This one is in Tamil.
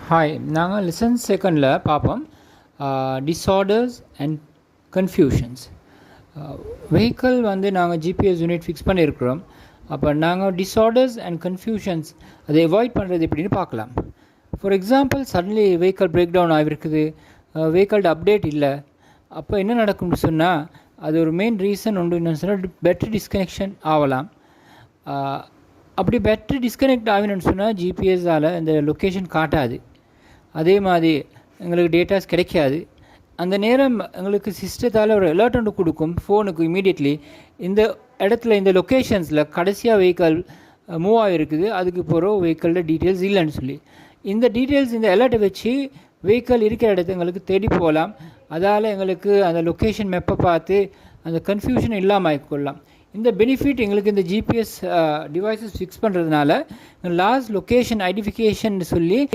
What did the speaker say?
ஹாய், நாங்கள் லெசன் செகண்டில் பார்ப்போம் டிஸார்டர்ஸ் அண்ட் கன்ஃபியூஷன்ஸ். வெஹிக்கிள் நாங்கள் ஜிபிஎஸ் யூனிட் ஃபிக்ஸ் பண்ணியிருக்கிறோம். அப்போ நாங்கள் டிஸார்டர்ஸ் அண்ட் கன்ஃபியூஷன்ஸ் அதை அவாய்ட் பண்ணுறது எப்படின்னு பார்க்கலாம். For example, suddenly vehicle break down ஆகிருக்குது, வெஹிக்கிள்ட அப்டேட் இல்லை. அப்போ என்ன நடக்கும்னு சொன்னால், அது ஒரு மெயின் ரீசன் உண்டு. என்னன்னு சொன்னால், பேட்டரி டிஸ்கனெக்ஷன் ஆகலாம். அப்படி பேட்டரி டிஸ்கனெக்ட் ஆகணும்னு சொன்னால் ஜிபிஎஸ்ஸால் இந்த லொக்கேஷன் காட்டாது. அதே மாதிரி எங்களுக்கு டேட்டாஸ் கிடைக்காது. அந்த நேரம் எங்களுக்கு சிஸ்டத்தால் ஒரு அலர்ட் ஒன்று கொடுக்கும் ஃபோனுக்கு இமீடியட்லி, இந்த இடத்துல இந்த லொக்கேஷன்ஸில் கடைசியாக வெஹிக்கிள் மூவ் ஆகிருக்குது, அதுக்கு போகிற வெஹிக்கிளோட டீட்டெயில்ஸ் இல்லைன்னு சொல்லி. இந்த டீட்டெயில்ஸ், இந்த அலர்ட்டை வச்சு வெஹிக்கிள் இருக்கிற இடத்த எங்களுக்கு தேடி போகலாம். அதால் எங்களுக்கு அந்த லொக்கேஷன் மேப்பை பார்த்து அந்த கன்ஃபியூஷன் இல்லாமல் ஆகிக்கொள்ளலாம். இந்த பெனிஃபிட் எங்களுக்கு இந்த ஜிபிஎஸ் டிவைசஸ் ஃபிக்ஸ் பண்ணுறதுனால லாஸ்ட் லொக்கேஷன் ஐடென்டிஃபிகேஷன் சொல்லி